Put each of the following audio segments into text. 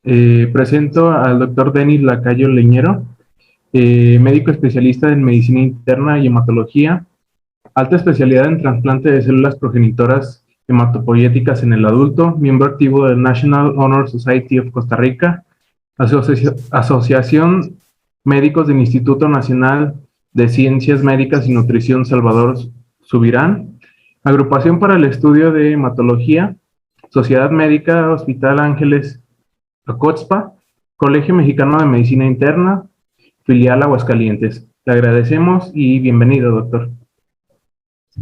Presento al doctor Denis Lacayo Leñero, médico especialista en medicina interna y hematología, alta especialidad en trasplante de células progenitoras hematopoyéticas en el adulto, miembro activo del National Honor Society of Costa Rica, Asociación Médicos del Instituto Nacional de Ciencias Médicas y Nutrición Salvador Subirán, Agrupación para el Estudio de Hematología, Sociedad Médica Hospital Ángeles Acoxpa, Colegio Mexicano de Medicina Interna, filial Aguascalientes. Le agradecemos y bienvenido, doctor.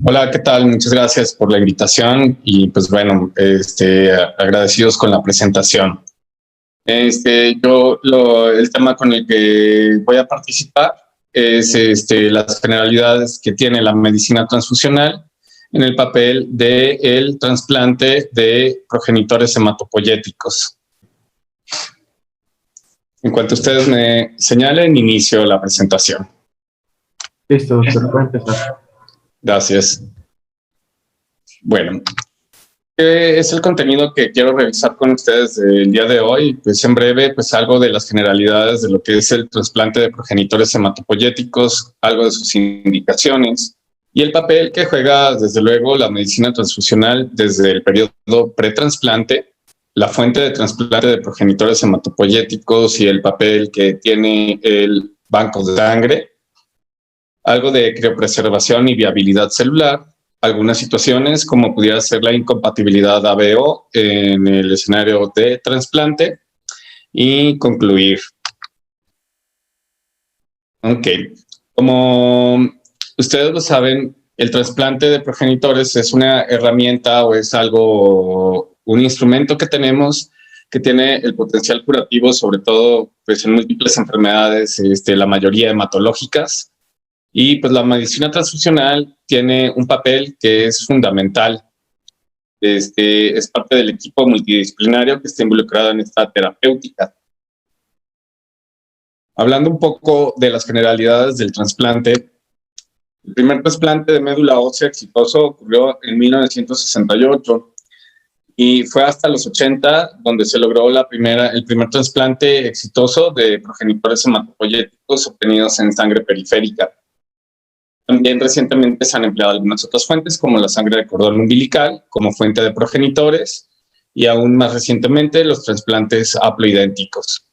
Hola, ¿qué tal? Muchas gracias por la invitación y pues bueno, agradecidos con la presentación. El tema con el que voy a participar es las generalidades que tiene la medicina transfusional en el papel del trasplante de progenitores hematopoyéticos. En cuanto ustedes me señalen, inicio la presentación. Listo, doctor, puede empezar. Gracias. Bueno, ¿qué es el contenido que quiero revisar con ustedes el día de hoy? Pues en breve, pues algo de las generalidades de lo que es el trasplante de progenitores hematopoyéticos, algo de sus indicaciones y el papel que juega, desde luego, la medicina transfusional desde el periodo pretrasplante, la fuente de trasplante de progenitores hematopoyéticos y el papel que tiene el banco de sangre, algo de criopreservación y viabilidad celular, algunas situaciones como pudiera ser la incompatibilidad ABO en el escenario de trasplante y concluir. Ok, como ustedes lo saben, el trasplante de progenitores es una herramienta o es un instrumento que tenemos que tiene el potencial curativo, sobre todo pues, en múltiples enfermedades, la mayoría hematológicas. Y pues la medicina transfusional tiene un papel que es fundamental. Es parte del equipo multidisciplinario que está involucrado en esta terapéutica. Hablando un poco de las generalidades del trasplante, el primer trasplante de médula ósea exitoso ocurrió en 1968 y fue hasta los 80 donde se logró el primer trasplante exitoso de progenitores hematopoyéticos obtenidos en sangre periférica. También recientemente se han empleado algunas otras fuentes, como la sangre de cordón umbilical, como fuente de progenitores, y aún más recientemente los trasplantes haploidénticos.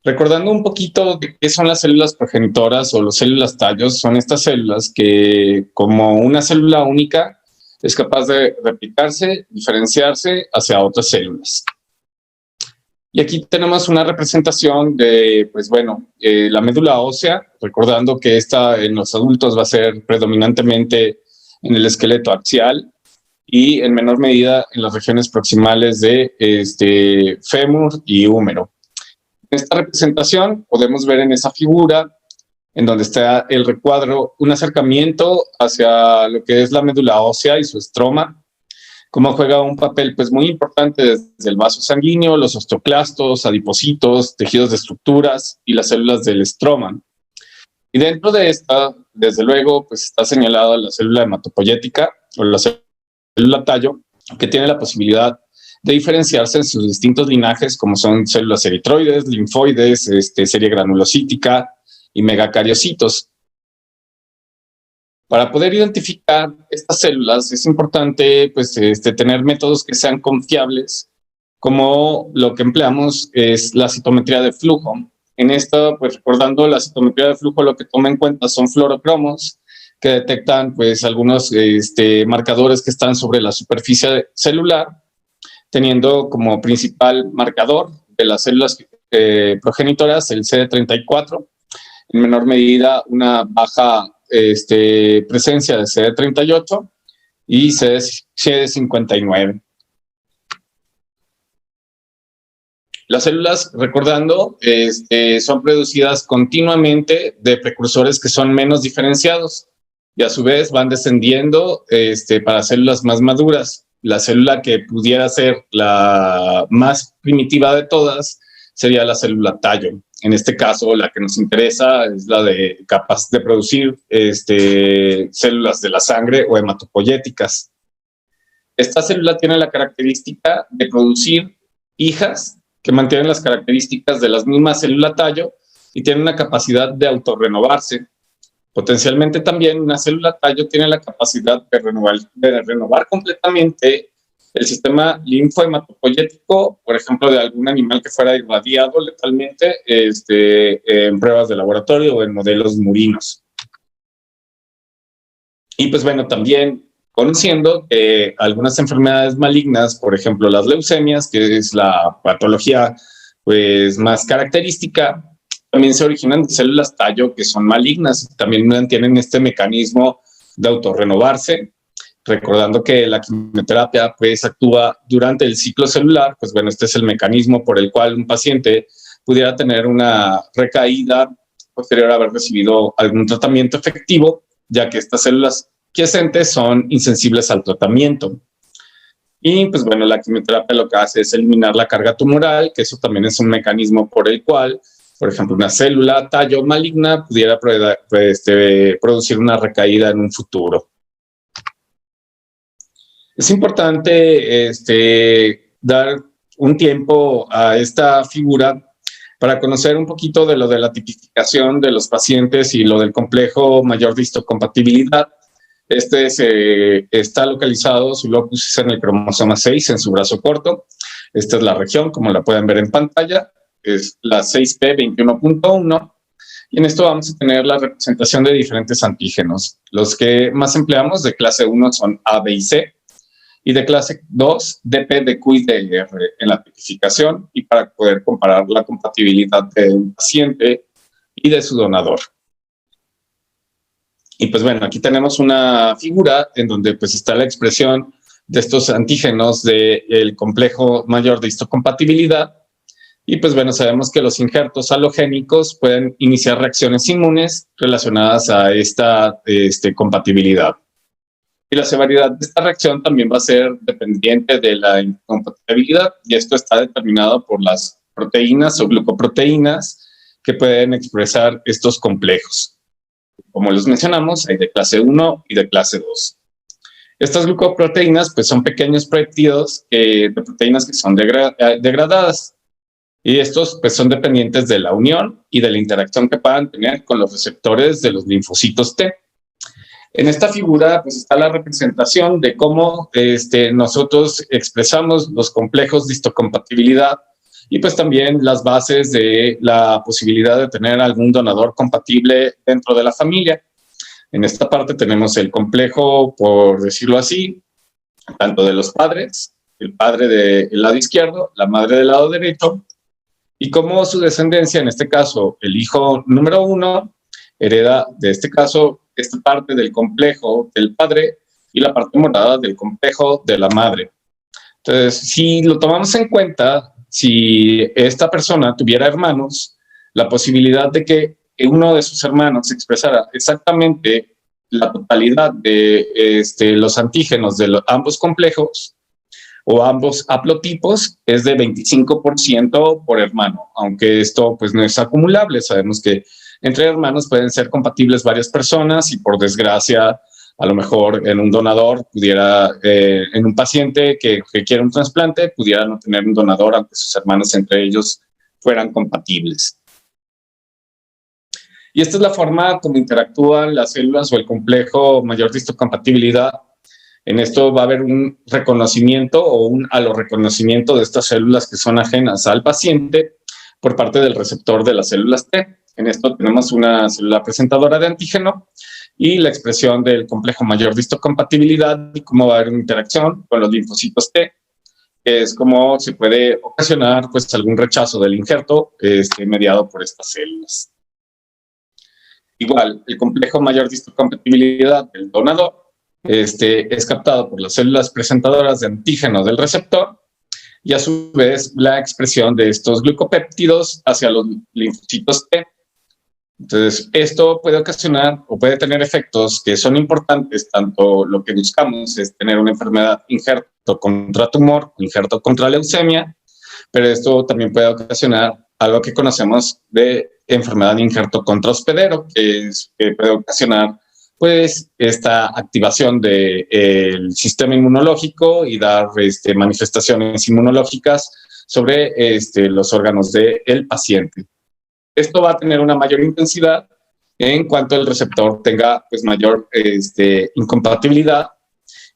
Recordando un poquito de qué son las células progenitoras o las células tallos, son estas células que, como una célula única, es capaz de replicarse, diferenciarse hacia otras células. Y aquí tenemos una representación de, pues bueno, la médula ósea, recordando que esta en los adultos va a ser predominantemente en el esqueleto axial y en menor medida en las regiones proximales de fémur y húmero. En esta representación podemos ver en esa figura, en donde está el recuadro, un acercamiento hacia lo que es la médula ósea y su estroma, cómo juega un papel pues, muy importante desde el vaso sanguíneo, los osteoclastos, adipocitos, tejidos de estructuras y las células del estroma. Y dentro de esta, desde luego, pues está señalada la célula hematopoyética o la célula tallo, que tiene la posibilidad de diferenciarse en sus distintos linajes, como son células eritroides, linfoides, serie granulocítica y megacariocitos. Para poder identificar estas células es importante pues, tener métodos que sean confiables, como lo que empleamos es la citometría de flujo. En esto, pues recordando la citometría de flujo, lo que toma en cuenta son fluorocromos que detectan pues, algunos marcadores que están sobre la superficie celular, teniendo como principal marcador de las células progenitoras el CD34, en menor medida una baja presencia de CD38 y CD59. Las células, recordando, son producidas continuamente de precursores que son menos diferenciados y a su vez van descendiendo para células más maduras. La célula que pudiera ser la más primitiva de todas sería la célula tallo. En este caso, la que nos interesa es la capaz de producir células de la sangre o hematopoyéticas. Esta célula tiene la característica de producir hijas que mantienen las características de las mismas células tallo y tienen una capacidad de autorrenovarse. Potencialmente también una célula tallo tiene la capacidad de renovar completamente el sistema linfohematopoyético, por ejemplo, de algún animal que fuera irradiado letalmente en pruebas de laboratorio o en modelos murinos. Y pues bueno, también conociendo que algunas enfermedades malignas, por ejemplo, las leucemias, que es la patología pues más característica, también se originan de células tallo que son malignas, también tienen este mecanismo de autorrenovarse. Recordando que la quimioterapia pues actúa durante el ciclo celular, pues bueno, este es el mecanismo por el cual un paciente pudiera tener una recaída posterior a haber recibido algún tratamiento efectivo, ya que estas células quiescentes son insensibles al tratamiento. Y pues bueno, la quimioterapia lo que hace es eliminar la carga tumoral, que eso también es un mecanismo por el cual, por ejemplo, una célula tallo maligna pudiera producir una recaída en un futuro. Es importante dar un tiempo a esta figura para conocer un poquito de lo de la tipificación de los pacientes y lo del complejo mayor de histocompatibilidad. Está localizado, su locus es en el cromosoma 6, en su brazo corto. Esta es la región, como la pueden ver en pantalla, es la 6p21.1. Y en esto vamos a tener la representación de diferentes antígenos. Los que más empleamos de clase 1 son A, B y C. Y de clase 2, DP, DQ y DR en la tipificación y para poder comparar la compatibilidad de un paciente y de su donador. Y pues bueno, aquí tenemos una figura en donde pues está la expresión de estos antígenos del complejo mayor de histocompatibilidad. Y pues bueno, sabemos que los injertos halogénicos pueden iniciar reacciones inmunes relacionadas a esta compatibilidad. Y la severidad de esta reacción también va a ser dependiente de la incompatibilidad, y esto está determinado por las proteínas o glucoproteínas que pueden expresar estos complejos. Como los mencionamos, hay de clase 1 y de clase 2. Estas glucoproteínas pues, son pequeños péptidos de proteínas que son degradadas, y estos pues, son dependientes de la unión y de la interacción que puedan tener con los receptores de los linfocitos T. En esta figura pues, está la representación de cómo nosotros expresamos los complejos de histocompatibilidad y pues también las bases de la posibilidad de tener algún donador compatible dentro de la familia. En esta parte tenemos el complejo, por decirlo así, tanto de los padres, el padre del lado izquierdo, la madre del lado derecho, y cómo su descendencia, en este caso el hijo número 1, hereda de este caso esta parte del complejo del padre y la parte morada del complejo de la madre. Entonces, si lo tomamos en cuenta, si esta persona tuviera hermanos, la posibilidad de que uno de sus hermanos expresara exactamente la totalidad de los antígenos de ambos complejos o ambos haplotipos es de 25% por hermano, aunque esto pues no es acumulable. Sabemos que entre hermanos pueden ser compatibles varias personas y por desgracia a lo mejor en un donador pudiera, en un paciente que quiere un trasplante, pudiera no tener un donador aunque sus hermanos entre ellos fueran compatibles. Y esta es la forma como interactúan las células o el complejo mayor de histocompatibilidad. En esto va a haber un reconocimiento o un aloreconocimiento de estas células que son ajenas al paciente por parte del receptor de las células T. En esto tenemos una célula presentadora de antígeno y la expresión del complejo mayor de histocompatibilidad y cómo va a haber una interacción con los linfocitos T, que es como se puede ocasionar pues, algún rechazo del injerto mediado por estas células. Igual, el complejo mayor de histocompatibilidad del donador es captado por las células presentadoras de antígeno del receptor y a su vez la expresión de estos glucopéptidos hacia los linfocitos T. Entonces, esto puede ocasionar o puede tener efectos que son importantes, tanto lo que buscamos es tener una enfermedad injerto contra tumor, injerto contra leucemia, pero esto también puede ocasionar algo que conocemos de enfermedad injerto contra hospedero, que puede ocasionar pues esta activación del sistema inmunológico y dar manifestaciones inmunológicas sobre los órganos del paciente. Esto va a tener una mayor intensidad en cuanto el receptor tenga pues, mayor incompatibilidad,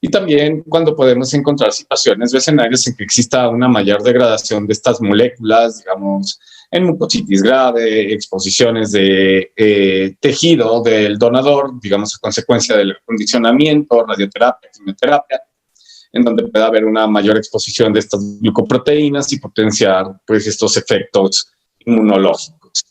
y también cuando podemos encontrar situaciones o escenarios en que exista una mayor degradación de estas moléculas, digamos, en mucositis grave, exposiciones de tejido del donador, digamos, a consecuencia del acondicionamiento, radioterapia, quimioterapia, en donde puede haber una mayor exposición de estas glucoproteínas y potenciar pues, estos efectos inmunológicos.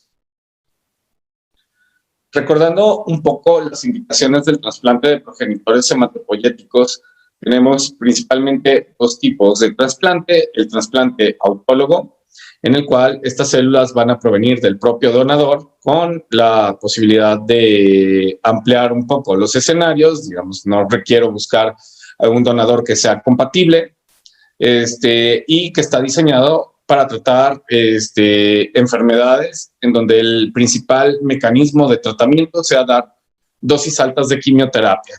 Recordando un poco las indicaciones del trasplante de progenitores hematopoyéticos, tenemos principalmente dos tipos de trasplante: el trasplante autólogo, en el cual estas células van a provenir del propio donador, con la posibilidad de ampliar un poco los escenarios. Digamos, no requiero buscar a un donador que sea compatible y que está diseñado para tratar enfermedades en donde el principal mecanismo de tratamiento sea dar dosis altas de quimioterapia.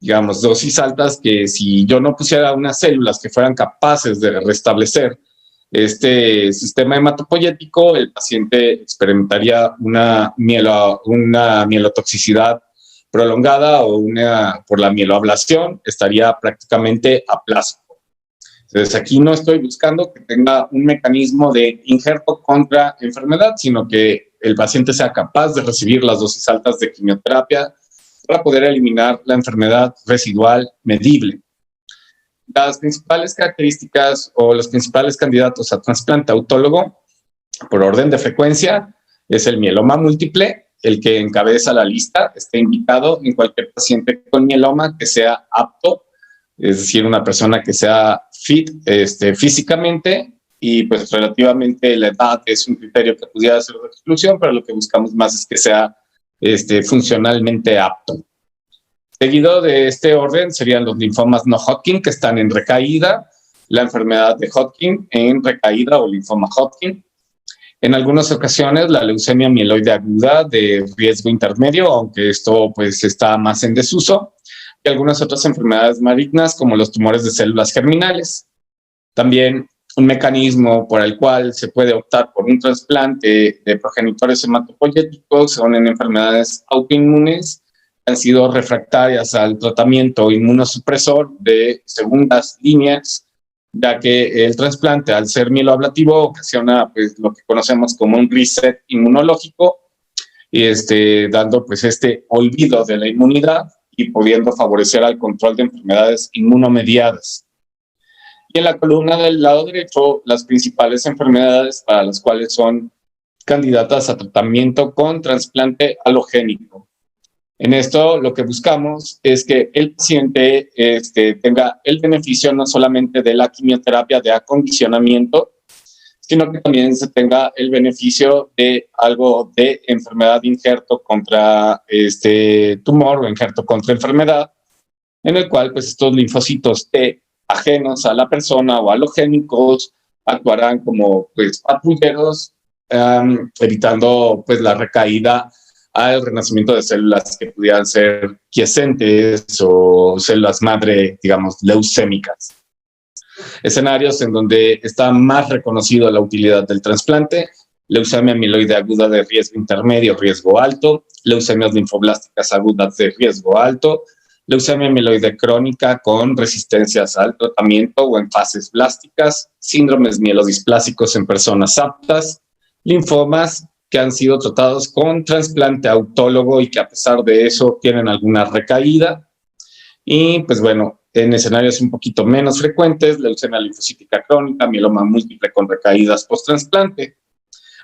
Digamos, dosis altas que si yo no pusiera unas células que fueran capaces de restablecer este sistema hematopoyético, el paciente experimentaría una mielotoxicidad prolongada o por la mieloablación, estaría prácticamente aplásico. Entonces, aquí no estoy buscando que tenga un mecanismo de injerto contra enfermedad, sino que el paciente sea capaz de recibir las dosis altas de quimioterapia para poder eliminar la enfermedad residual medible. Las principales características o los principales candidatos a trasplante autólogo, por orden de frecuencia, es el mieloma múltiple, el que encabeza la lista. Está indicado en cualquier paciente con mieloma que sea apto, es decir, una persona que sea fit físicamente, y pues relativamente la edad es un criterio que pudiera ser de exclusión, pero lo que buscamos más es que sea funcionalmente apto. Seguido de este orden serían los linfomas no Hodgkin, que están en recaída, la enfermedad de Hodgkin en recaída o linfoma Hodgkin. En algunas ocasiones la leucemia mieloide aguda de riesgo intermedio, aunque esto pues está más en desuso, y algunas otras enfermedades malignas como los tumores de células germinales. También un mecanismo por el cual se puede optar por un trasplante de progenitores hematopoyéticos son en enfermedades autoinmunes que han sido refractarias al tratamiento inmunosupresor de segundas líneas, ya que el trasplante, al ser mieloablativo, ocasiona pues, lo que conocemos como un reset inmunológico, y dando pues, olvido de la inmunidad y pudiendo favorecer al control de enfermedades inmunomediadas. Y en la columna del lado derecho, las principales enfermedades para las cuales son candidatas a tratamiento con trasplante alogénico. En esto lo que buscamos es que el paciente tenga el beneficio no solamente de la quimioterapia de acondicionamiento, sino que también se tenga el beneficio de algo de enfermedad de injerto contra tumor o injerto contra enfermedad, en el cual pues, estos linfocitos T ajenos a la persona o halogénicos actuarán como pues, patrulleros, evitando pues, la recaída al renacimiento de células que pudieran ser quiescentes o células madre, digamos, leucémicas. Escenarios en donde está más reconocido la utilidad del trasplante: leucemia mieloide aguda de riesgo intermedio, riesgo alto; leucemias linfoblásticas agudas de riesgo alto; leucemia mieloide crónica con resistencias al tratamiento o en fases blásticas; síndromes mielodisplásicos en personas aptas; linfomas que han sido tratados con trasplante autólogo y que a pesar de eso tienen alguna recaída. Y pues bueno, en escenarios un poquito menos frecuentes, leucemia linfocítica crónica, mieloma múltiple con recaídas post-trasplante.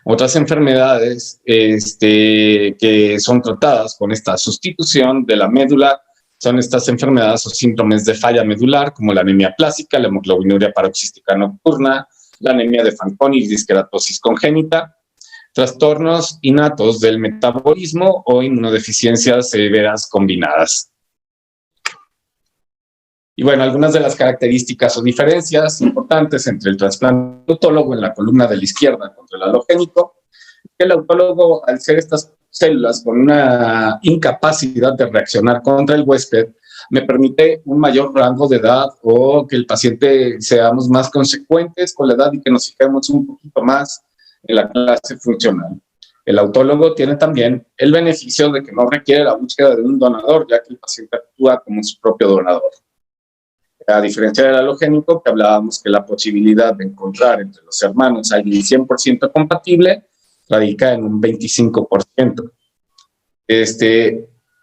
Otras enfermedades que son tratadas con esta sustitución de la médula son estas enfermedades o síndromes de falla medular, como la anemia plástica, la hemoglobinuria paroxística nocturna, la anemia de Fanconi y disqueratosis congénita, trastornos innatos del metabolismo o inmunodeficiencias severas combinadas. Y bueno, algunas de las características o diferencias importantes entre el trasplante autólogo en la columna de la izquierda contra el alogénico: el autólogo, al ser estas células con una incapacidad de reaccionar contra el huésped, me permite un mayor rango de edad o que el paciente seamos más consecuentes con la edad y que nos fijemos un poquito más en la clase funcional. El autólogo tiene también el beneficio de que no requiere la búsqueda de un donador, ya que el paciente actúa como su propio donador. A diferencia del halogénico, que hablábamos que la posibilidad de encontrar entre los hermanos a alguien 100% compatible radica en un 25%.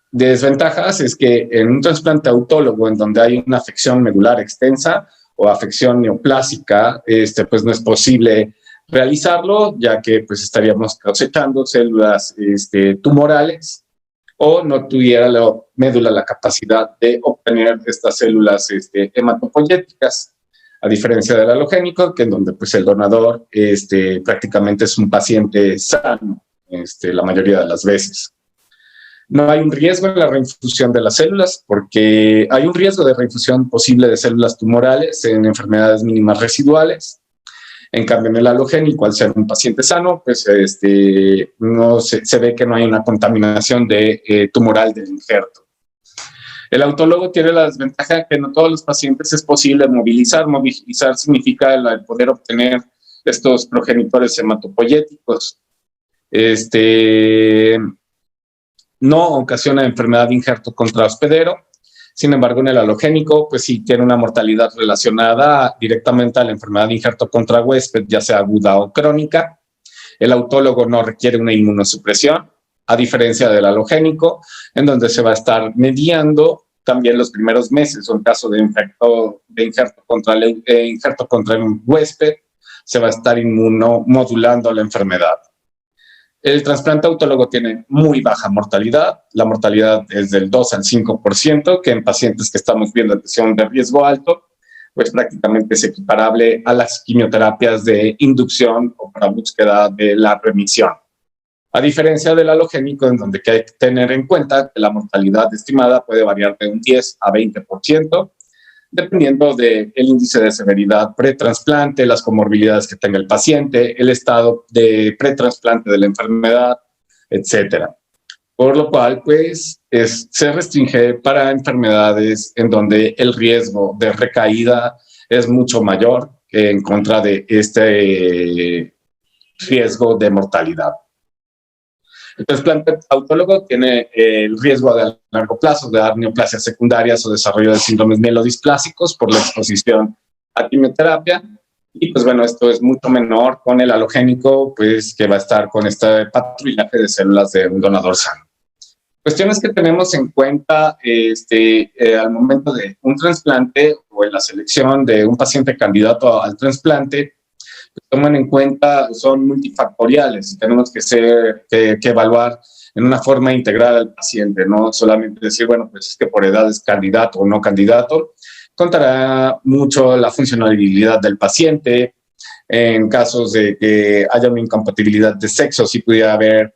Desventajas es que en un trasplante autólogo en donde hay una afección medular extensa o afección neoplásica, pues no es posible realizarlo, ya que pues estaríamos cosechando células tumorales o no tuviera la médula la capacidad de obtener estas células hematopoyéticas, a diferencia del halogénico, que en donde pues el donador prácticamente es un paciente sano la mayoría de las veces. No hay un riesgo en la reinfusión de las células, porque hay un riesgo de reinfusión posible de células tumorales en enfermedades mínimas residuales. En cambio, en el halogénico, al ser un paciente sano, pues no se ve que no hay una contaminación tumoral del injerto. El autólogo tiene la desventaja que no todos los pacientes es posible movilizar. Movilizar significa el poder obtener estos progenitores hematopoyéticos. No ocasiona enfermedad de injerto contrahospedero. Sin embargo, en el halogénico, pues sí tiene una mortalidad relacionada directamente a la enfermedad de injerto contra huésped, ya sea aguda o crónica. El autólogo no requiere una inmunosupresión, a diferencia del halogénico, en donde se va a estar mediando también los primeros meses, o en caso de injerto contra el huésped, se va a estar inmunomodulando la enfermedad. El trasplante autólogo tiene muy baja mortalidad. La mortalidad es del 2 al 5%, que en pacientes que estamos viendo que son de riesgo alto, pues prácticamente es equiparable a las quimioterapias de inducción o para búsqueda de la remisión. A diferencia del halogénico, en donde hay que tener en cuenta que la mortalidad estimada puede variar de un 10 a 20%, dependiendo del índice de severidad pretrasplante, las comorbilidades que tenga el paciente, el estado de pretrasplante de la enfermedad, etcétera. Por lo cual, pues, se restringe para enfermedades en donde el riesgo de recaída es mucho mayor que en contra de este riesgo de mortalidad. El trasplante autólogo tiene el riesgo a largo plazo de dar neoplasias secundarias o desarrollo de síndromes mielodisplásicos por la exposición a quimioterapia. Y pues bueno, esto es mucho menor con el halogénico, pues que va a estar con este patrullaje de células de un donador sano. Cuestiones que tenemos en cuenta al momento de un trasplante o en la selección de un paciente candidato al trasplante, toman en cuenta, son multifactoriales y tenemos que evaluar en una forma integral al paciente, no solamente decir, bueno, pues es que por edad es candidato o no candidato. Contará mucho la funcionalidad del paciente. En casos de que haya una incompatibilidad de sexo, sí pudiera haber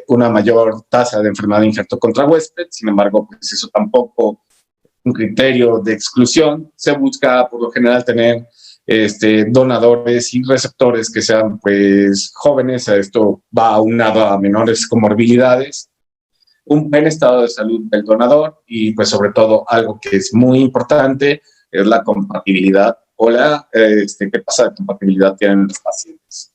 una mayor tasa de enfermedad de injerto contra huésped. Sin embargo, pues eso tampoco es un criterio de exclusión. Se busca por lo general tener donadores y receptores que sean pues jóvenes. Esto va aunado a menores comorbilidades, un buen estado de salud del donador y pues sobre todo algo que es muy importante es la compatibilidad o qué tasa de compatibilidad tienen los pacientes.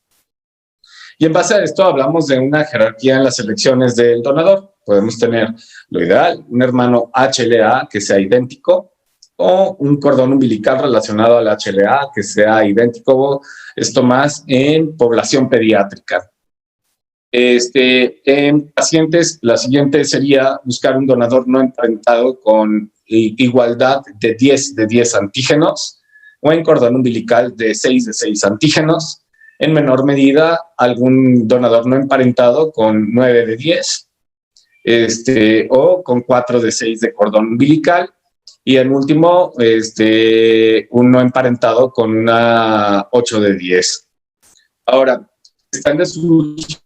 Y en base a esto hablamos de una jerarquía en las elecciones del donador. Podemos tener lo ideal, un hermano HLA que sea idéntico, o un cordón umbilical relacionado al HLA que sea idéntico, esto más en población pediátrica. En pacientes, la siguiente sería buscar un donador no emparentado con igualdad de 10 antígenos o en cordón umbilical de 6 antígenos. En menor medida, algún donador no emparentado con 9 de 10 o con 4 de 6 de cordón umbilical. Y en último, un no emparentado con una 8 de 10. Ahora, está en desuso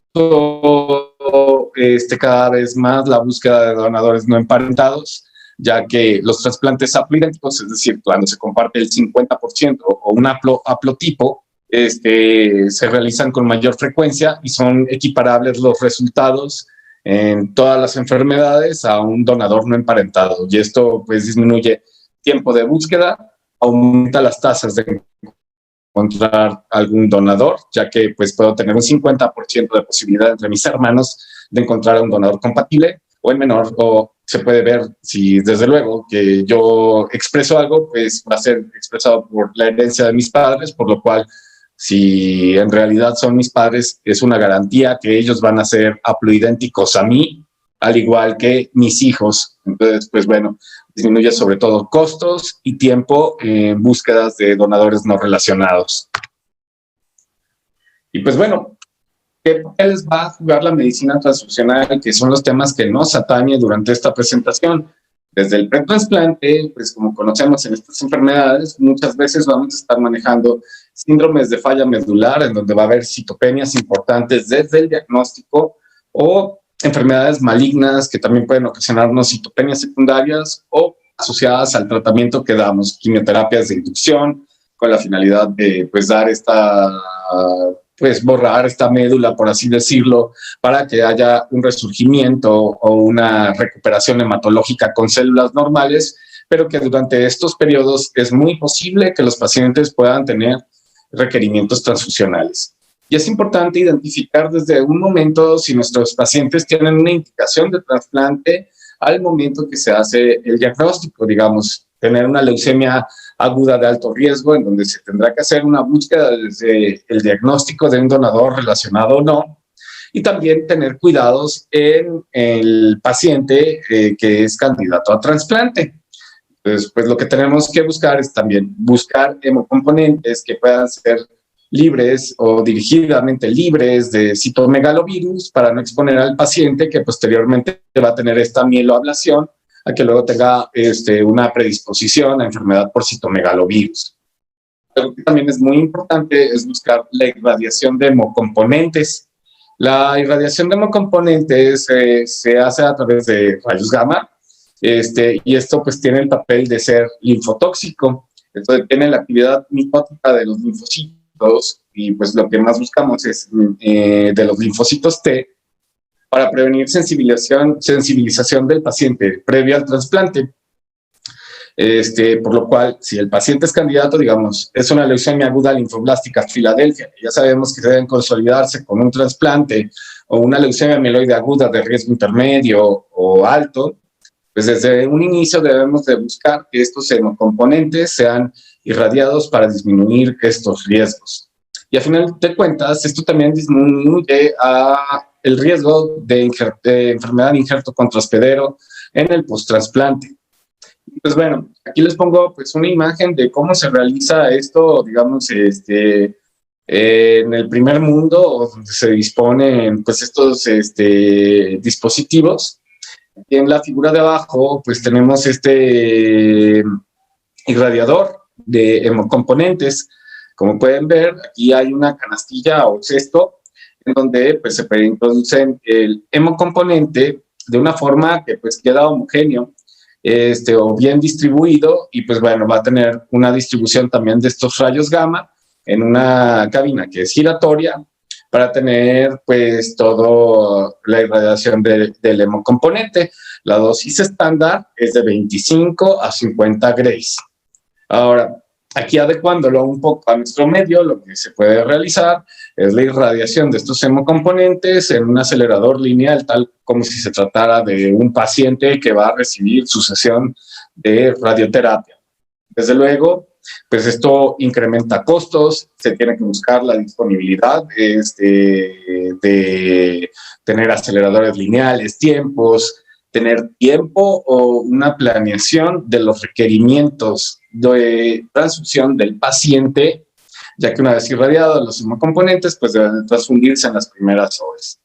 cada vez más la búsqueda de donadores no emparentados, ya que los trasplantes haploidénticos, es decir, cuando se comparte el 50% o un haplotipo, se realizan con mayor frecuencia y son equiparables los resultados en todas las enfermedades a un donador no emparentado. Y esto pues disminuye tiempo de búsqueda, aumenta las tasas de encontrar algún donador, ya que pues puedo tener un 50% de posibilidad entre mis hermanos de encontrar a un donador compatible o el menor, o se puede ver si desde luego que yo expreso algo, pues va a ser expresado por la herencia de mis padres, por lo cual si en realidad son mis padres, es una garantía que ellos van a ser haploidénticos a mí, al igual que mis hijos. Entonces, pues bueno, disminuye sobre todo costos y tiempo en búsquedas de donadores no relacionados. Y pues bueno, ¿qué papeles va a jugar la medicina transfusional? Que son los temas que nos atañe durante esta presentación. Desde el pretrasplante, pues como conocemos en estas enfermedades, muchas veces vamos a estar manejando síndromes de falla medular, en donde va a haber citopenias importantes desde el diagnóstico, o enfermedades malignas que también pueden ocasionarnos citopenias secundarias o asociadas al tratamiento que damos, quimioterapias de inducción, con la finalidad de pues dar pues borrar esta médula, por así decirlo, para que haya un resurgimiento o una recuperación hematológica con células normales, pero que durante estos periodos es muy posible que los pacientes puedan tener requerimientos transfusionales. Y es importante identificar desde un momento si nuestros pacientes tienen una indicación de trasplante al momento que se hace el diagnóstico, digamos, tener una leucemia aguda de alto riesgo, en donde se tendrá que hacer una búsqueda desde el diagnóstico de un donador relacionado o no, y también tener cuidados en el paciente que es candidato a trasplante. Entonces, pues lo que tenemos que buscar es también buscar hemocomponentes que puedan ser libres o dirigidamente libres de citomegalovirus para no exponer al paciente que posteriormente va a tener esta mieloablación a que luego tenga una predisposición a enfermedad por citomegalovirus. Algo que también es muy importante es buscar la irradiación de hemocomponentes. La irradiación de hemocomponentes se hace a través de rayos gamma, y esto pues tiene el papel de ser linfotóxico. Entonces tiene la actividad mitótica de los linfocitos y pues lo que más buscamos es de los linfocitos T para prevenir sensibilización del paciente previo al trasplante. Por lo cual, si el paciente es candidato, digamos, es una leucemia aguda linfoblástica Filadelfia, ya sabemos que deben consolidarse con un trasplante, o una leucemia mieloide aguda de riesgo intermedio o alto, pues desde un inicio debemos de buscar que estos hemocomponentes sean irradiados para disminuir estos riesgos. Y a final de cuentas, esto también disminuye el riesgo de enfermedad de injerto contrahospedero en el post-trasplante. Pues bueno, aquí les pongo pues una imagen de cómo se realiza esto, digamos, en el primer mundo, donde se disponen pues estos dispositivos. Y en la figura de abajo pues tenemos este irradiador de hemocomponentes. Como pueden ver, aquí hay una canastilla o cesto en donde pues se introducen el hemocomponente de una forma que pues queda homogéneo, o bien distribuido, y pues bueno, va a tener una distribución también de estos rayos gamma en una cabina que es giratoria para tener pues toda la irradiación del hemocomponente. La dosis estándar es de 25 a 50 grays. Ahora, aquí adecuándolo un poco a nuestro medio, lo que se puede realizar es la irradiación de estos hemocomponentes en un acelerador lineal, tal como si se tratara de un paciente que va a recibir su sesión de radioterapia. Desde luego, pues esto incrementa costos, se tiene que buscar la disponibilidad de tener aceleradores lineales, tiempos, tener tiempo o una planeación de los requerimientos de transfusión del paciente, ya que una vez irradiados los hemocomponentes, pues deben transfundirse en las primeras horas.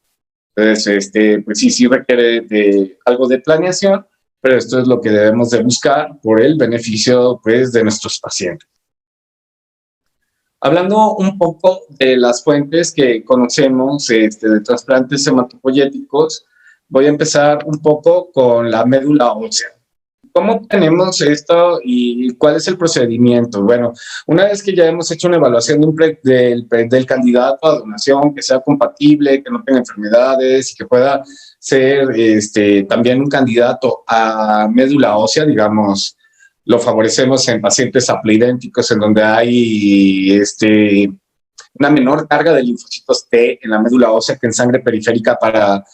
Entonces, pues sí requiere de algo de planeación, pero esto es lo que debemos de buscar por el beneficio pues, de nuestros pacientes. Hablando un poco de las fuentes que conocemos de trasplantes hematopoyéticos, voy a empezar un poco con la médula ósea. ¿Cómo obtenemos esto y cuál es el procedimiento? Bueno, una vez que ya hemos hecho una evaluación del candidato a donación, que sea compatible, que no tenga enfermedades y que pueda ser también un candidato a médula ósea, digamos, lo favorecemos en pacientes haploidénticos en donde hay una menor carga de linfocitos T en la médula ósea que en sangre periférica para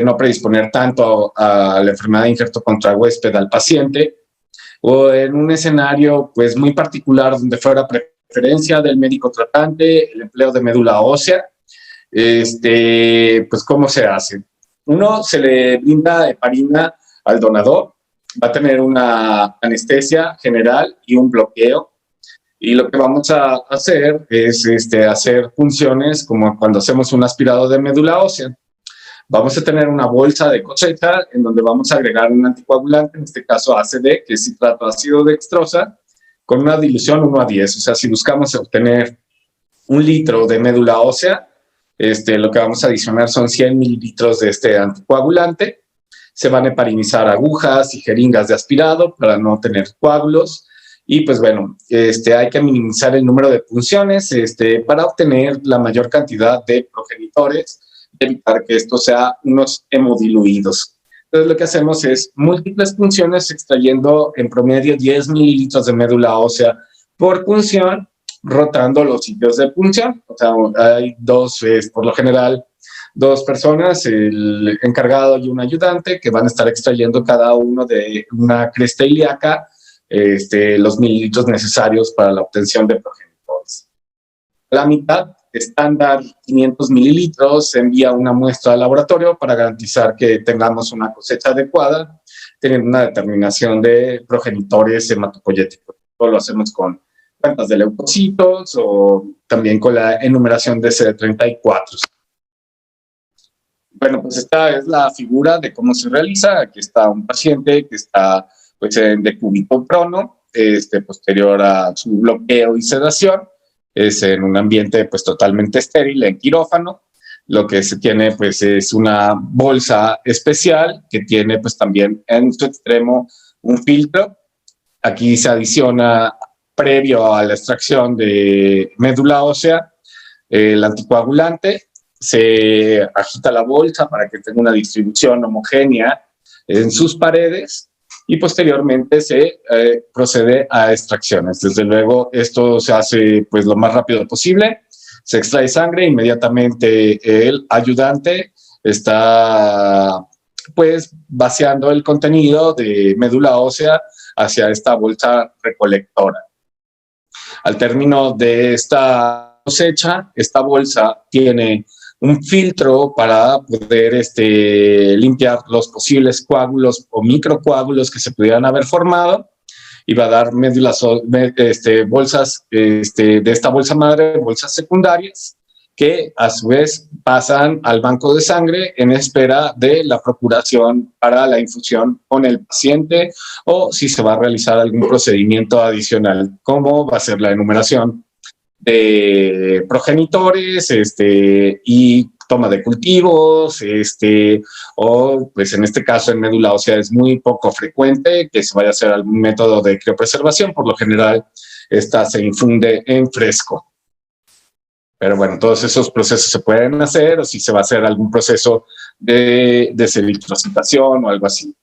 no predisponer tanto a la enfermedad de injerto contrahuésped al paciente, o en un escenario pues muy particular donde fuera preferencia del médico tratante el empleo de médula ósea. Pues ¿cómo se hace? Uno, se le brinda heparina al donador, va a tener una anestesia general y un bloqueo, y lo que vamos a hacer es hacer funciones como cuando hacemos un aspirado de médula ósea. Vamos a tener una bolsa de cosecha en donde vamos a agregar un anticoagulante, en este caso ACD, que es citrato de ácido dextrosa, con una dilución 1:10. O sea, si buscamos obtener 1 litro de médula ósea, lo que vamos a adicionar son 100 mililitros de este anticoagulante. Se van a heparinizar agujas y jeringas de aspirado para no tener coágulos. Y pues bueno, hay que minimizar el número de punciones para obtener la mayor cantidad de progenitores, evitar que esto sea unos hemodiluidos. Entonces lo que hacemos es múltiples punciones extrayendo en promedio 10 mililitros de médula ósea por punción, rotando los sitios de punción. O sea, hay dos, por lo general, 2 personas, el encargado y un ayudante, que van a estar extrayendo cada uno de una cresta ilíaca los mililitros necesarios para la obtención de progenitores. La mitad estándar, 500 mililitros, se envía una muestra al laboratorio para garantizar que tengamos una cosecha adecuada, teniendo una determinación de progenitores hematopoyéticos. Lo hacemos con cuentas de leucocitos o también con la enumeración de CD34. Bueno, pues esta es la figura de cómo se realiza. Aquí está un paciente que está pues, en decúbito prono, posterior a su bloqueo y sedación. Es en un ambiente pues totalmente estéril, en quirófano. Lo que se tiene pues es una bolsa especial que tiene pues también en su extremo un filtro. Aquí se adiciona, previo a la extracción de médula ósea, el anticoagulante. Se agita la bolsa para que tenga una distribución homogénea en sus paredes y posteriormente se procede a extracciones. Desde luego, esto se hace pues lo más rápido posible. Se extrae sangre, inmediatamente el ayudante está pues vaciando el contenido de médula ósea hacia esta bolsa recolectora. Al término de esta cosecha, esta bolsa tiene un filtro para poder limpiar los posibles coágulos o microcoágulos que se pudieran haber formado, y va a dar bolsas de esta bolsa madre, bolsas secundarias, que a su vez pasan al banco de sangre en espera de la procuración para la infusión con el paciente, o si se va a realizar algún procedimiento adicional, como va a ser la enumeración de progenitores y toma de cultivos, o pues en este caso en médula ósea es muy poco frecuente que se vaya a hacer algún método de criopreservación. Por lo general esta se infunde en fresco. Pero bueno, todos esos procesos se pueden hacer, o si se va a hacer algún proceso de deseritrocitación o algo así.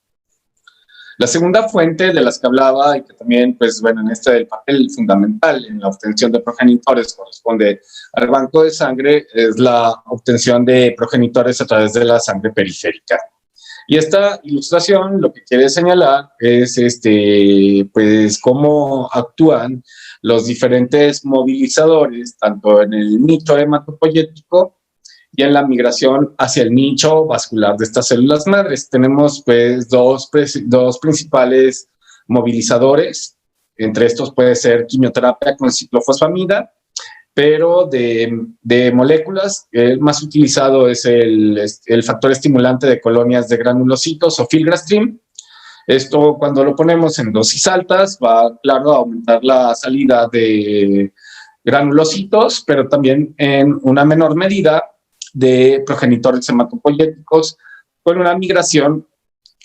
La segunda fuente de las que hablaba, y que también, pues bueno, en el papel fundamental en la obtención de progenitores corresponde al banco de sangre, es la obtención de progenitores a través de la sangre periférica. Y esta ilustración lo que quiere señalar es pues cómo actúan los diferentes movilizadores, tanto en el nicho hematopoyético y en la migración hacia el nicho vascular de estas células madres. Tenemos pues dos principales movilizadores. Entre estos puede ser quimioterapia con ciclofosfamida, pero de moléculas, el más utilizado es el factor estimulante de colonias de granulocitos o filgrastim. Esto, cuando lo ponemos en dosis altas, va, claro, a aumentar la salida de granulocitos, pero también en una menor medida de progenitores hematopoyéticos, con una migración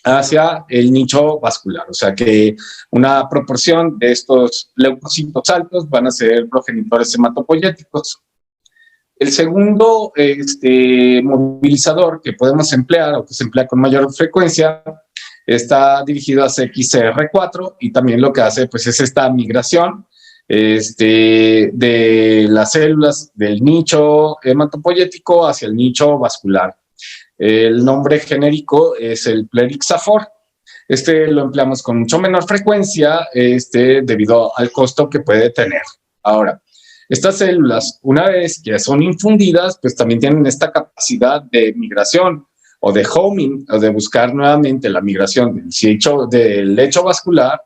hacia el nicho vascular, o sea que una proporción de estos leucocitos altos van a ser progenitores hematopoyéticos. El segundo movilizador que podemos emplear o que se emplea con mayor frecuencia está dirigido a CXCR4 y también lo que hace pues es esta migración de las células del nicho hematopoyético hacia el nicho vascular. El nombre genérico es el Plerixafor. Lo empleamos con mucho menor frecuencia debido al costo que puede tener. Ahora, estas células, una vez que son infundidas, pues también tienen esta capacidad de migración o de homing, o de buscar nuevamente la migración del lecho vascular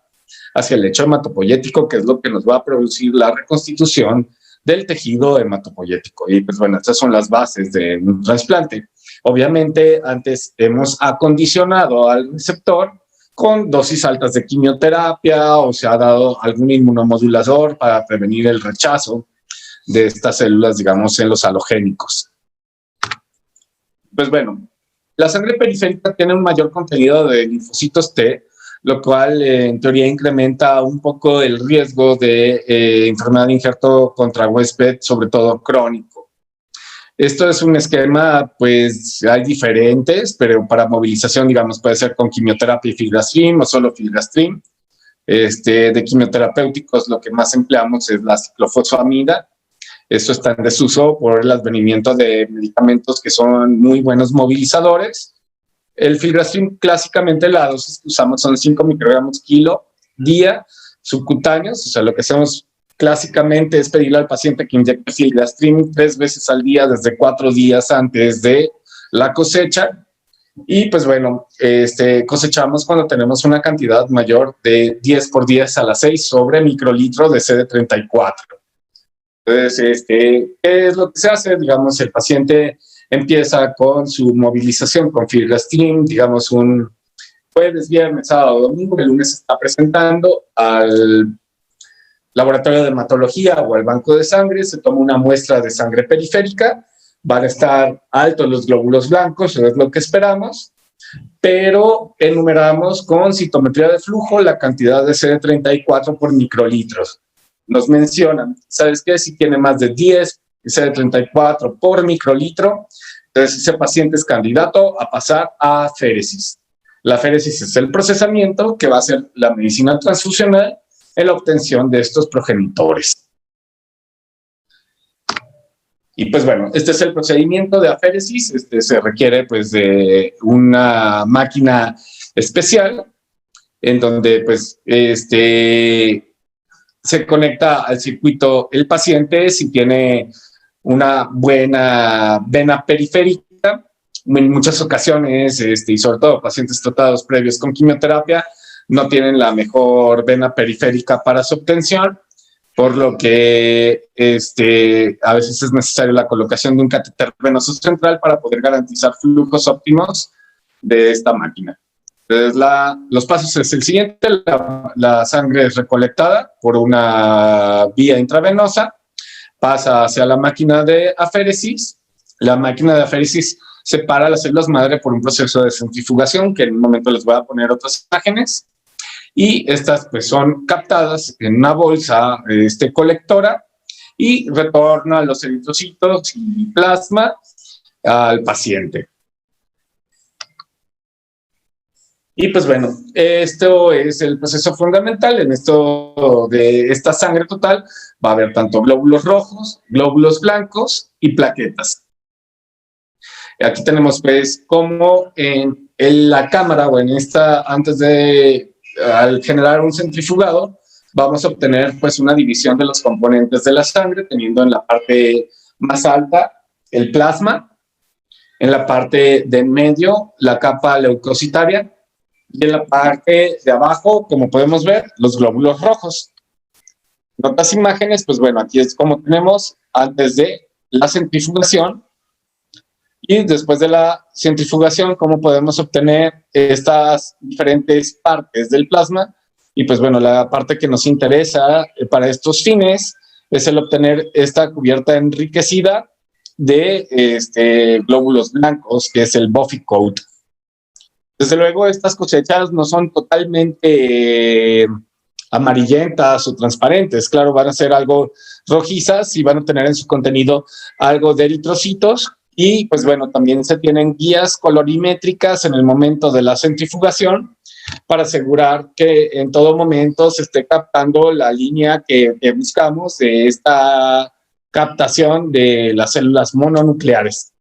hacia el lecho hematopoyético, que es lo que nos va a producir la reconstitución del tejido hematopoyético. Y pues bueno, estas son las bases de un trasplante. Obviamente, antes hemos acondicionado al receptor con dosis altas de quimioterapia o se ha dado algún inmunomodulador para prevenir el rechazo de estas células, digamos, en los halogénicos. Pues bueno, la sangre periférica tiene un mayor contenido de linfocitos T, lo cual en teoría incrementa un poco el riesgo de enfermedad de injerto contra huésped, sobre todo crónico. Esto es un esquema, pues hay diferentes, pero para movilización, digamos, puede ser con quimioterapia y filgrastim o solo filgrastim. De quimioterapéuticos, lo que más empleamos es la ciclofosfamida. Esto está en desuso por el advenimiento de medicamentos que son muy buenos movilizadores. El filgrastim, clásicamente, la dosis que usamos son 5 microgramos kilo día subcutáneos. O sea, lo que hacemos clásicamente es pedirle al paciente que inyecte filgrastim 3 veces al día desde 4 días antes de la cosecha. Y pues bueno, cosechamos cuando tenemos una cantidad mayor de 10 por 10 a la 6 sobre microlitro de CD34. Entonces, ¿qué es lo que se hace? Digamos, el paciente empieza con su movilización con filgrastim, digamos, un jueves, viernes, sábado, domingo. El lunes se está presentando al laboratorio de hematología o al banco de sangre, se toma una muestra de sangre periférica, van a estar altos los glóbulos blancos, eso es lo que esperamos, pero enumeramos con citometría de flujo la cantidad de CD34 por microlitros. Nos mencionan, ¿sabes qué? Si tiene más de 10 CD34 por microlitro, entonces ese paciente es candidato a pasar a aféresis. La aféresis es el procesamiento que va a hacer la medicina transfusional en la obtención de estos progenitores. Y pues bueno, este es el procedimiento de aféresis. Se requiere pues de una máquina especial en donde pues se conecta al circuito el paciente si tiene una buena vena periférica. En muchas ocasiones, y sobre todo pacientes tratados previos con quimioterapia, no tienen la mejor vena periférica para su obtención, por lo que a veces es necesaria la colocación de un catéter venoso central para poder garantizar flujos óptimos de esta máquina. Entonces, los pasos es el siguiente: la sangre es recolectada por una vía intravenosa, pasa hacia la máquina de aféresis. La máquina de aféresis separa las células madre por un proceso de centrifugación, que en un momento les voy a poner otras imágenes, y estas pues son captadas en una bolsa colectora y retorna los eritrocitos y plasma al paciente. Y pues bueno, esto es el proceso fundamental. En esto de esta sangre total va a haber tanto glóbulos rojos, glóbulos blancos y plaquetas. Aquí tenemos pues como en la cámara o en esta, antes de al generar un centrifugado, vamos a obtener pues una división de los componentes de la sangre, teniendo en la parte más alta el plasma, en la parte de en medio la capa leucocitaria, y en la parte de abajo, como podemos ver, los glóbulos rojos. En otras imágenes, pues bueno, aquí es como tenemos antes de la centrifugación y después de la centrifugación, cómo podemos obtener estas diferentes partes del plasma. Y pues bueno, la parte que nos interesa para estos fines es el obtener esta cubierta enriquecida de glóbulos blancos, que es el Buffy coat. Desde luego, estas cosechas no son totalmente amarillentas o transparentes. Claro, van a ser algo rojizas y van a tener en su contenido algo de eritrocitos. Y pues bueno, también se tienen guías colorimétricas en el momento de la centrifugación para asegurar que en todo momento se esté captando la línea que buscamos de esta captación de las células mononucleares.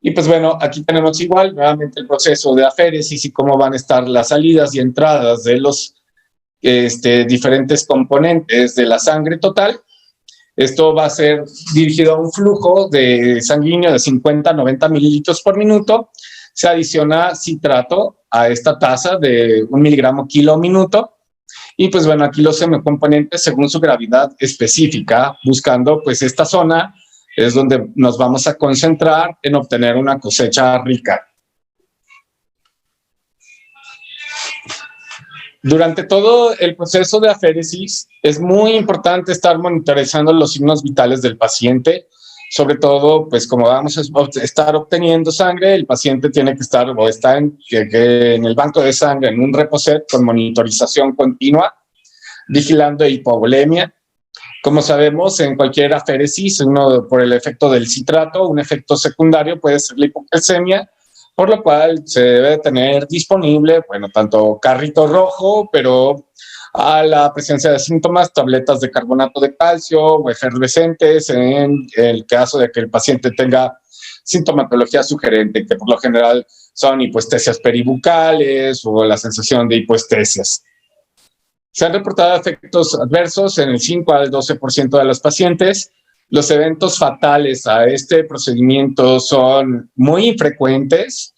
Y pues bueno, aquí tenemos igual nuevamente el proceso de aféresis y cómo van a estar las salidas y entradas de los diferentes componentes de la sangre total. Esto va a ser dirigido a un flujo de sanguíneo de 50 a 90 mililitros por minuto. Se adiciona citrato a esta tasa de 1 miligramo kilo minuto. Y pues bueno, aquí los semicomponentes según su gravedad específica, buscando pues esta zona es donde nos vamos a concentrar en obtener una cosecha rica. Durante todo el proceso de aféresis es muy importante estar monitorizando los signos vitales del paciente, sobre todo, pues como vamos a estar obteniendo sangre, el paciente tiene que estar o está en el banco de sangre en un reposet con monitorización continua, vigilando hipovolemia. Como sabemos, en cualquier aféresis, por el efecto del citrato, un efecto secundario puede ser la hipocalcemia, por lo cual se debe tener disponible, bueno, tanto carrito rojo, pero a la presencia de síntomas, tabletas de carbonato de calcio o efervescentes en el caso de que el paciente tenga sintomatología sugerente, que por lo general son hipoestesias peribucales o la sensación de hipoestesias. Se han reportado efectos adversos en el 5 al 12% de los pacientes. Los eventos fatales a este procedimiento son muy infrecuentes,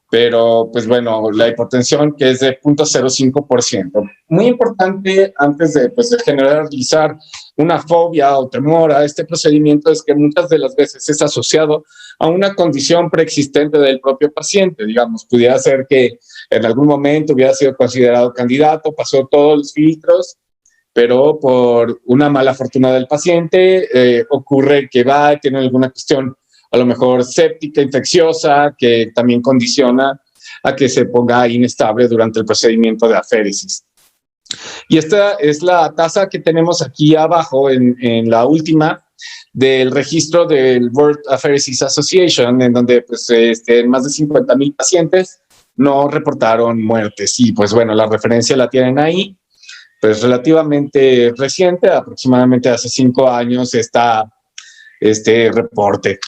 pero pues bueno, la hipotensión que es de 0.05%. Muy importante antes de generalizar una fobia o temor a este procedimiento es que muchas de las veces es asociado a una condición preexistente del propio paciente. Digamos, pudiera ser que en algún momento hubiera sido considerado candidato, pasó todos los filtros, pero por una mala fortuna del paciente ocurre que tiene alguna cuestión a lo mejor séptica, infecciosa, que también condiciona a que se ponga inestable durante el procedimiento de aféresis. Y esta es la tasa que tenemos aquí abajo en la última del registro del World Apheresis Association, en donde pues, más de 50,000 pacientes no reportaron muertes. Y pues bueno, la referencia la tienen ahí, pues relativamente reciente, aproximadamente hace 5 años está este reporte.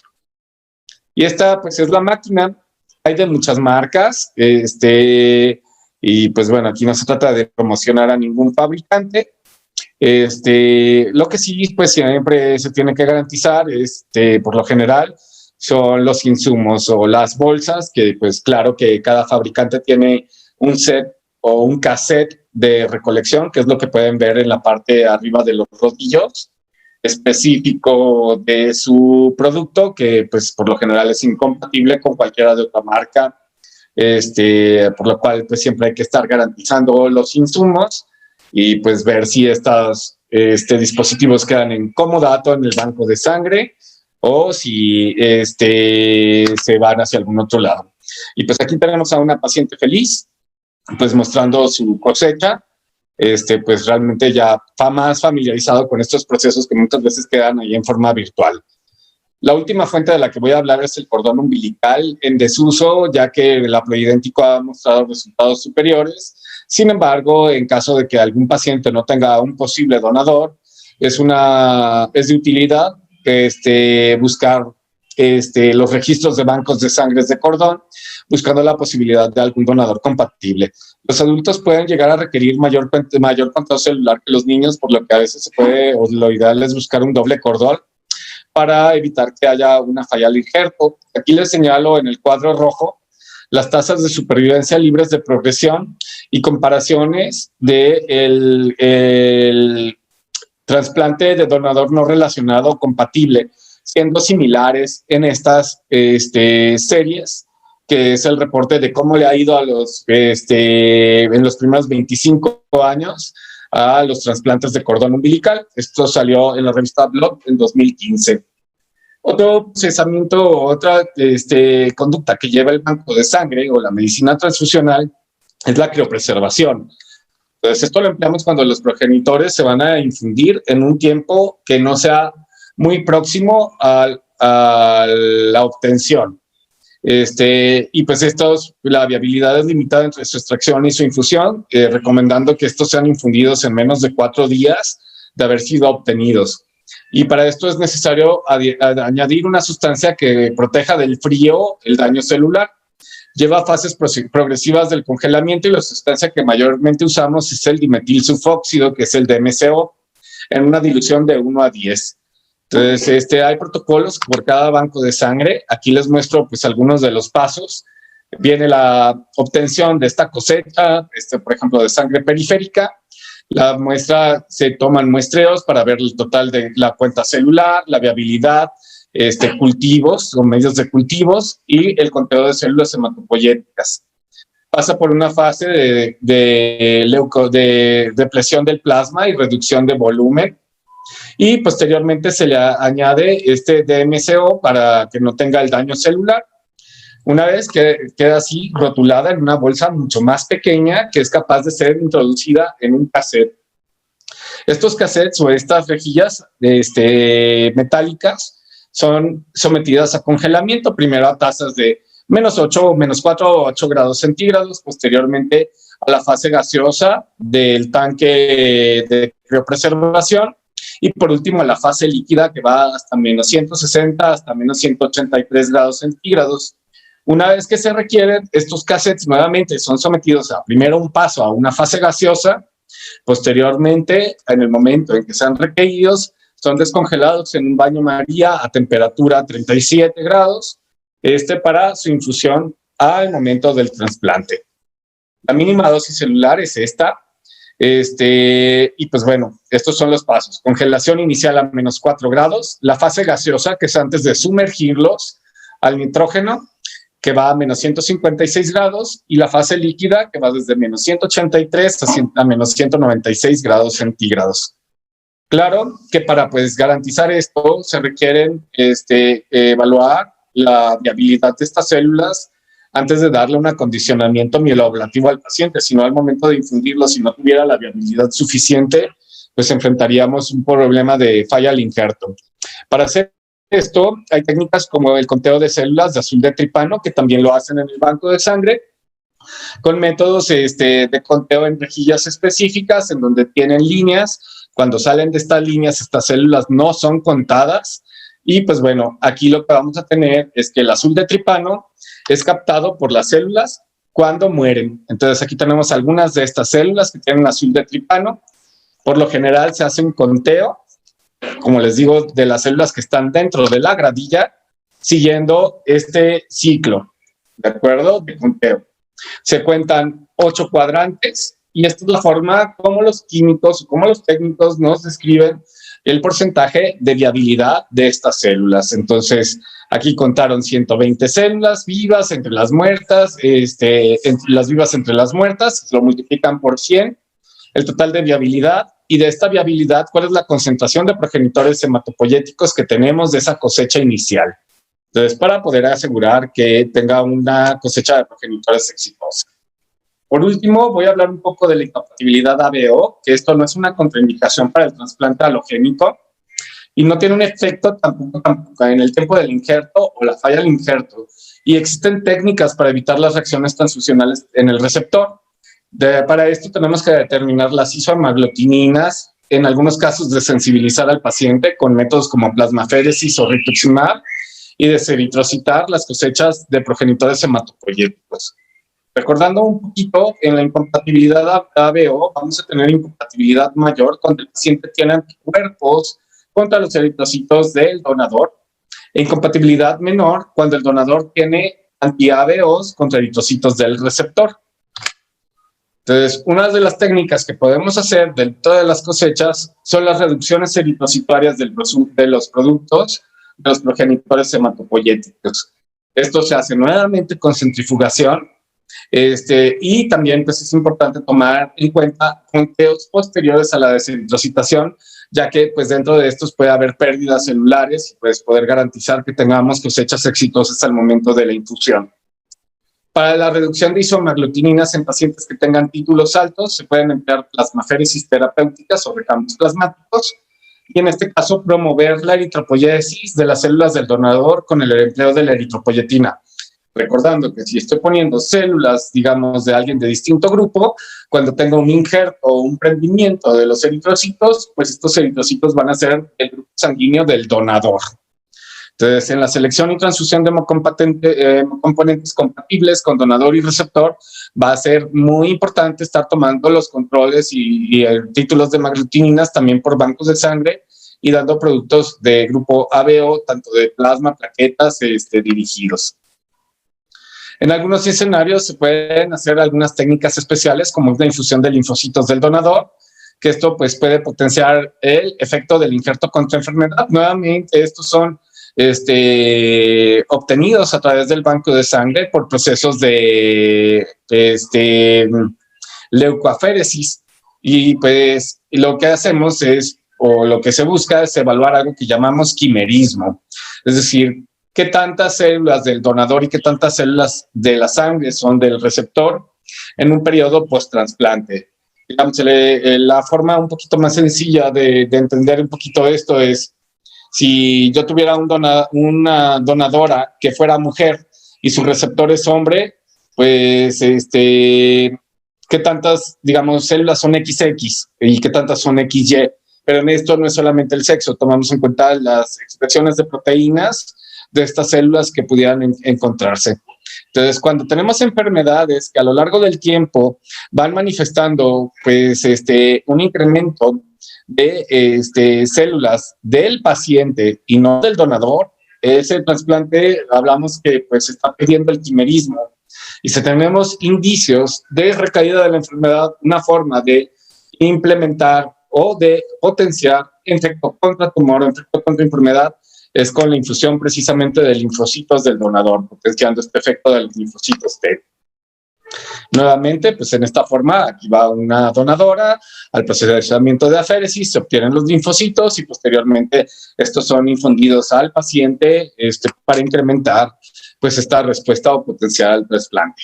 Y esta pues es la máquina, hay de muchas marcas, y pues bueno, aquí no se trata de promocionar a ningún fabricante. Lo que sí, pues siempre se tiene que garantizar, por lo general, son los insumos o las bolsas, que pues claro que cada fabricante tiene un set o un cassette de recolección, que es lo que pueden ver en la parte de arriba de los rodillos, específico de su producto, que pues por lo general es incompatible con cualquiera de otra marca, por lo cual pues siempre hay que estar garantizando los insumos y pues ver si estos dispositivos quedan en comodato en el banco de sangre o si se van hacia algún otro lado. Y pues aquí tenemos a una paciente feliz, pues mostrando su cosecha, pues realmente ya más familiarizado con estos procesos que muchas veces quedan ahí en forma virtual. La última fuente de la que voy a hablar es el cordón umbilical en desuso, ya que el haploidéntico ha mostrado resultados superiores. Sin embargo, en caso de que algún paciente no tenga un posible donador, es de utilidad buscar los registros de bancos de sangre de cordón, buscando la posibilidad de algún donador compatible. Los adultos pueden llegar a requerir mayor conteo celular que los niños, por lo que a veces se puede, o lo ideal es buscar un doble cordón para evitar que haya una falla al injerto. Aquí les señalo en el cuadro rojo las tasas de supervivencia libres de progresión y comparaciones del trasplante de donador no relacionado compatible, siendo similares en estas series, que es el reporte de cómo le ha ido a en los primeros 25 años a los trasplantes de cordón umbilical. Esto salió en la revista Blood en 2015. Otro procesamiento, otra conducta que lleva el banco de sangre o la medicina transfusional es la criopreservación. Entonces, esto lo empleamos cuando los progenitores se van a infundir en un tiempo que no sea muy próximo a la obtención. Y pues la viabilidad es limitada entre su extracción y su infusión, recomendando que estos sean infundidos en menos de 4 días de haber sido obtenidos. Y para esto es necesario añadir una sustancia que proteja del frío el daño celular. Lleva fases progresivas del congelamiento y la sustancia que mayormente usamos es el dimetil sulfóxido, que es el DMCO, en una dilución de 1 a 10. Entonces, hay protocolos por cada banco de sangre. Aquí les muestro pues algunos de los pasos. Viene la obtención de esta cosecha, por ejemplo, de sangre periférica. La muestra, se toman muestreos para ver el total de la cuenta celular, la viabilidad, cultivos o medios de cultivos y el conteo de células hematopoyéticas. Pasa por una fase de depresión del plasma y reducción de volumen. Y posteriormente se le añade este DMCO para que no tenga el daño celular. Una vez que queda así rotulada en una bolsa mucho más pequeña que es capaz de ser introducida en un cassette. Estos cassettes o estas rejillas metálicas son sometidas a congelamiento, primero a tasas de -8, -4 o 8 grados centígrados, posteriormente a la fase gaseosa del tanque de criopreservación y por último a la fase líquida que va hasta -160 hasta -183 grados centígrados. Una vez que se requieren, estos cassettes nuevamente son sometidos a primero un paso a una fase gaseosa, posteriormente, en el momento en que sean requeridos, son descongelados en un baño María a temperatura 37 grados, para su infusión al momento del trasplante. La mínima dosis celular es esta, y pues bueno, estos son los pasos. Congelación inicial a -4 grados, la fase gaseosa, que es antes de sumergirlos al nitrógeno, que va a -156 grados, y la fase líquida, que va desde -183 a -196 grados centígrados. Claro que para pues garantizar esto se requieren evaluar la viabilidad de estas células antes de darle un acondicionamiento mieloablativo al paciente, sino al momento de infundirlo, si no tuviera la viabilidad suficiente, pues enfrentaríamos un problema de falla al injerto. Para hacer esto, hay técnicas como el conteo de células de azul de tripano, que también lo hacen en el banco de sangre, con métodos de conteo en rejillas específicas, en donde tienen líneas. Cuando salen de estas líneas, estas células no son contadas. Y pues bueno, aquí lo que vamos a tener es que el azul de tripano es captado por las células cuando mueren. Entonces aquí tenemos algunas de estas células que tienen azul de tripano. Por lo general se hace un conteo, como les digo, de las células que están dentro de la gradilla, siguiendo este ciclo, ¿de acuerdo? De conteo. Se cuentan 8 cuadrantes y esta es la forma como los químicos, como los técnicos nos describen el porcentaje de viabilidad de estas células. Entonces, aquí contaron 120 células vivas entre las muertas, entre las vivas entre las muertas, lo multiplican por 100, el total de viabilidad. Y de esta viabilidad, ¿cuál es la concentración de progenitores hematopoyéticos que tenemos de esa cosecha inicial? Entonces, para poder asegurar que tenga una cosecha de progenitores exitosa. Por último, voy a hablar un poco de la incompatibilidad ABO, que esto no es una contraindicación para el trasplante halogénico y no tiene un efecto tampoco en el tiempo del injerto o la falla al injerto. Y existen técnicas para evitar las reacciones transfusionales en el receptor. Para esto tenemos que determinar las isoamaglutininas, en algunos casos de sensibilizar al paciente con métodos como plasmaféresis o rituximab y deseritrocitar las cosechas de progenitores hematopoyéticos. Recordando un poquito, en la incompatibilidad ABO vamos a tener incompatibilidad mayor cuando el paciente tiene anticuerpos contra los eritrocitos del donador, e incompatibilidad menor cuando el donador tiene anti-ABOs contra eritrocitos del receptor. Entonces, una de las técnicas que podemos hacer dentro de las cosechas son las reducciones eritrocitarias de los productos de los progenitores hematopoyéticos. Esto se hace nuevamente con centrifugación Y también pues es importante tomar en cuenta conteos posteriores a la deseritrocitación, ya que pues dentro de estos puede haber pérdidas celulares y pues poder garantizar que tengamos cosechas exitosas al momento de la infusión. Para la reducción de isomaglutininas en pacientes que tengan títulos altos, se pueden emplear plasmaféresis terapéuticas o recambios plasmáticos, y en este caso promover la eritropoyesis de las células del donador con el empleo de la eritropoyetina. Recordando que si estoy poniendo células, digamos, de alguien de distinto grupo, cuando tengo un injerto o un prendimiento de los eritrocitos, pues estos eritrocitos van a ser el grupo sanguíneo del donador. Entonces, en la selección y transfusión de componentes compatibles con donador y receptor, va a ser muy importante estar tomando los controles y títulos de maglutininas también por bancos de sangre y dando productos de grupo ABO, tanto de plasma, plaquetas, dirigidos. En algunos escenarios se pueden hacer algunas técnicas especiales, como la infusión de linfocitos del donador, que esto pues puede potenciar el efecto del injerto contra enfermedad. Nuevamente, estos son obtenidos a través del banco de sangre por procesos de leucoaféresis, y pues lo que hacemos es, o lo que se busca es evaluar algo que llamamos quimerismo, es decir, qué tantas células del donador y qué tantas células de la sangre son del receptor en un periodo post-trasplante. Digamos, la forma un poquito más sencilla de entender un poquito esto es, si yo tuviera una donadora que fuera mujer y su receptor es hombre, pues qué tantas, digamos, células son XX y qué tantas son XY. Pero en esto no es solamente el sexo, tomamos en cuenta las expresiones de proteínas de estas células que pudieran encontrarse. Entonces, cuando tenemos enfermedades que a lo largo del tiempo van manifestando pues, un incremento de células del paciente y no del donador, ese trasplante, hablamos que pues está pidiendo el quimerismo. Y si tenemos indicios de recaída de la enfermedad, una forma de implementar o de potenciar efecto contra tumor o efecto contra enfermedad es con la infusión precisamente de linfocitos del donador, potenciando este efecto de los linfocitos T. Nuevamente, pues en esta forma, aquí va una donadora, al procedimiento de aféresis se obtienen los linfocitos y posteriormente estos son infundidos al paciente para incrementar pues esta respuesta o potencial al trasplante.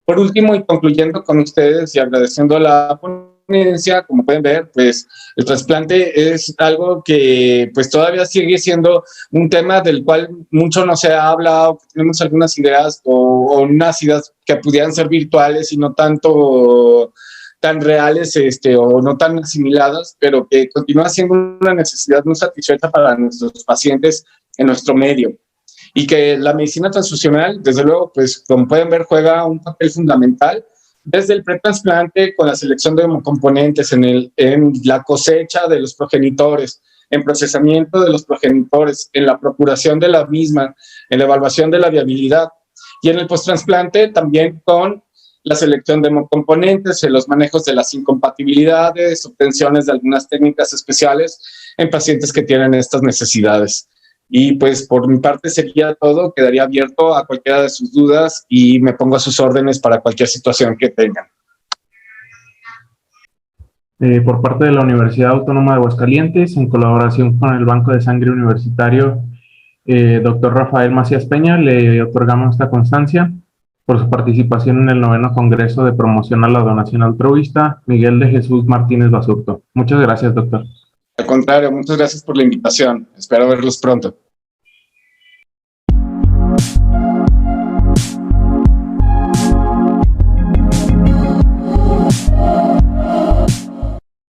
Por último, y concluyendo con ustedes y agradeciendo la ponencia, como pueden ver, pues el trasplante es algo que pues todavía sigue siendo un tema del cual mucho no se habla, o tenemos algunas ideas o unas ideas que pudieran ser virtuales y no tanto tan reales o no tan asimiladas, pero que continúa siendo una necesidad no satisfecha para nuestros pacientes en nuestro medio. Y que la medicina transfusional, desde luego, pues como pueden ver, juega un papel fundamental desde el pretrasplante con la selección de componentes, en la cosecha de los progenitores, en procesamiento de los progenitores, en la procuración de la misma, en la evaluación de la viabilidad, y en el post-trasplante también con la selección de componentes, en los manejos de las incompatibilidades, obtenciones de algunas técnicas especiales en pacientes que tienen estas necesidades. Y pues por mi parte sería todo, quedaría abierto a cualquiera de sus dudas y me pongo a sus órdenes para cualquier situación que tengan. Por parte de la Universidad Autónoma de Aguascalientes, en colaboración con el Banco de Sangre Universitario, doctor Rafael Macías Peña, le otorgamos esta constancia por su participación en el 9º Congreso de Promoción a la Donación Altruista, Miguel de Jesús Martínez Basurto. Muchas gracias, doctor. Al contrario, muchas gracias por la invitación. Espero verlos pronto.